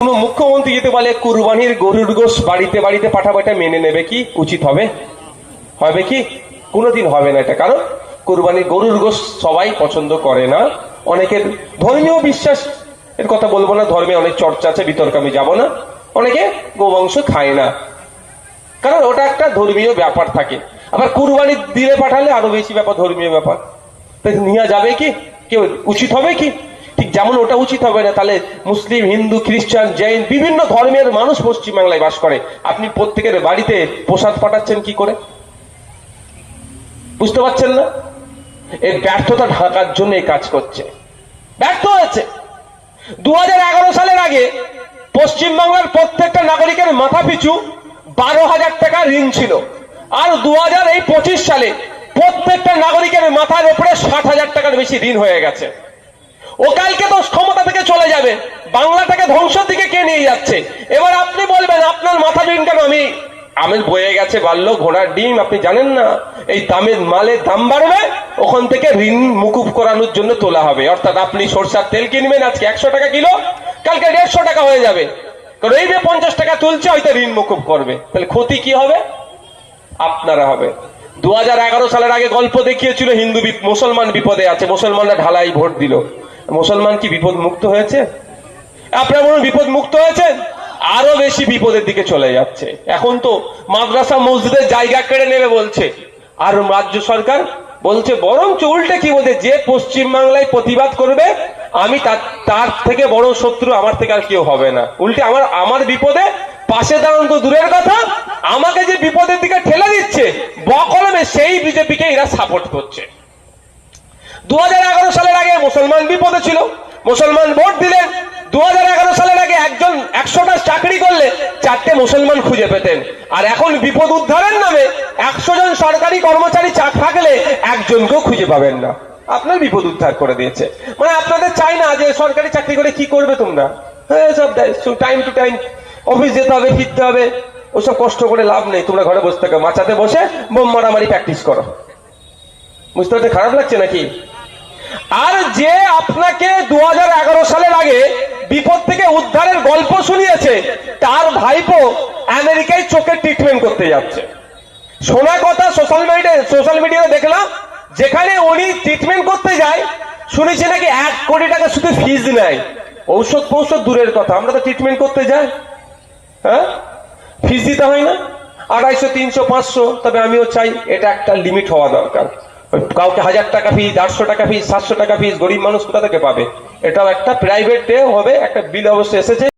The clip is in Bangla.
কোন মুখ্যমন্ত্রী যদি বলে কুরবানির গরুর গোশ বাড়িতে বাড়িতে পাঠাবো, এটা মেনে নেবে কি? উচিত হবে? হবে কি? কোনোদিন হবে না এটা। কারণ কুরবানির গরুর গোশ সবাই পছন্দ করে না। অনেকের ধর্মীয় বিশ্বাস এর কথা বলবো না, ধর্মে অনেক চর্চা আছে, বিতর্কে আমি যাবো না। অনেকে গোবংশ খায় না, কারণ ওটা একটা ধর্মীয় ব্যাপার থাকে। আবার কুরবানি দিলে পাঠালে আরো বেশি ব্যাপার, ধর্মীয় ব্যাপার। নিয়ে যাবে কি কেউ? উচিত হবে কি? ঠিক যেমন ওটা উচিত হবে না, তাহলে মুসলিম, হিন্দু, খ্রিস্টান, জৈন বিভিন্ন ধর্মের মানুষ পশ্চিমবাংলায় বাস করে। আপনি প্রত্যেকের বাড়িতে প্রসাদ পাঠাচ্ছেন কি করে? বুঝতে পারছেন না? এই ব্যর্থতা ঢাকার জন্য এই কাজ করছে, ব্যর্থ হয়েছে। 2011 সালের আগে পশ্চিমবাংলার প্রত্যেকটা নাগরিকের মাথা পিছু 12,000 টাকা ঋণ ছিল, আর 2025 সালে প্রত্যেকটা নাগরিকের মাথার উপরে 60,000 টাকার বেশি ঋণ হয়ে গেছে। ও কালকে তো ক্ষমতা থেকে চলে যাবে, বাংলাটাকে ধ্বংসের দিকে কে নিয়ে যাচ্ছে? এবার আপনি বলবেন আপনার মাথা ঋণ কেন? আমের বয়ে গেছে, বাড়লো ঘোড়ার ডিম। আপনি জানেন না এই দামের মালের দাম বাড়বে, ওখান থেকে ঋণ মুকুব করানোর জন্য তোলা হবে। অর্থাৎ আপনি সরষার তেল কিনবেন আজকে 100 টাকা কিলো, কালকে 150 টাকা হয়ে যাবে, কারণ এই যে 50 টাকা তুলছে হয়তো ঋণ মুকুব করবে। তাহলে ক্ষতি কি হবে? আপনারা হবে। 2011 সালের আগে গল্প দেখিয়েছিল হিন্দু মুসলমান বিপদে আছে, মুসলমানরা ঢালাই ভোট দিল। মুসলমান কি বিপদ মুক্ত হয়েছে? আপনারা মনে বিপদ মুক্ত হয়েছেন? আরো বেশি বিপদের দিকে চলে যাচ্ছে। এখন তো মাদ্রাসা মসজিদের জায়গা কেড়ে নেবে বলছে, আর রাজ্য সরকার বলছে, বরঞ্চ উল্টে কি বলছে, যে পশ্চিমবাংলায় প্রতিবাদ করবে আমি তার থেকে বড় শত্রু আমার থেকে আর কেউ হবে না। উল্টে আমার বিপদে পাশে দাঁড়ান তো দূরের কথা, আমাকে যে বিপদের দিকে ঠেলে দিচ্ছে বকলমে, সেই বিজেপিকে এরা সাপোর্ট করছে। 2011 সালের আগে মুসলমান বিপদে ছিল, মুসলমান ভোট দিলেন। 2011 সালের আগে একজন 100টা চাকরি করলে 4টে মুসলমান খুঁজে পেতেন, আর এখন বিপদ উদ্ধারের নামে 100 জন সরকারি কর্মচারী থাকলে একজনকেও খুঁজে পাবেন না। আপনার বিপদ উদ্ধার করে দিয়েছে। মানে আপনাদের চাই না যে সরকারি চাকরি করে কি করবে তোমরা, সব টাইম টু টাইম অফিস যেতে হবে, ফিরতে হবে, ওসব কষ্ট করে লাভ নেই। তোমরা ঘরে বসে থাকো, মাচাতে বসে বোম মারামারি প্র্যাকটিস করো। বুঝতে পারতে খারাপ লাগছে নাকি? আর যে আপনাকে 2011 সালের আগে বিপদ থেকে উদ্ধারের গল্প শুনিয়েছে, তার ভাইপো আমেরিকায় চোখের ট্রিটমেন্ট করতে যাচ্ছে। শোনা কথা সোশ্যাল মিডিয়াতে দেখলাম, যেখানে উনি ট্রিটমেন্ট করতে যায় শুনেছি নাকি 1 কোটি টাকা শুধু ফিজ নেয়। ঔষধ দূরের কথা, আমরা তো ট্রিটমেন্ট করতে যাই, হ্যাঁ, ফিজ দিতে হয় না? 250, 300, 500। তবে আমিও চাই এটা একটা লিমিট হওয়া দরকার। কাউকে 1000 টাকা ফিস, 800 টাকা ফিস, 700 টাকা ফিস, গরিব মানুষ কোথা থেকে পাবে? এটাও একটা প্রাইভেট হবে। একটা বিল অবশ্যই এসেছে।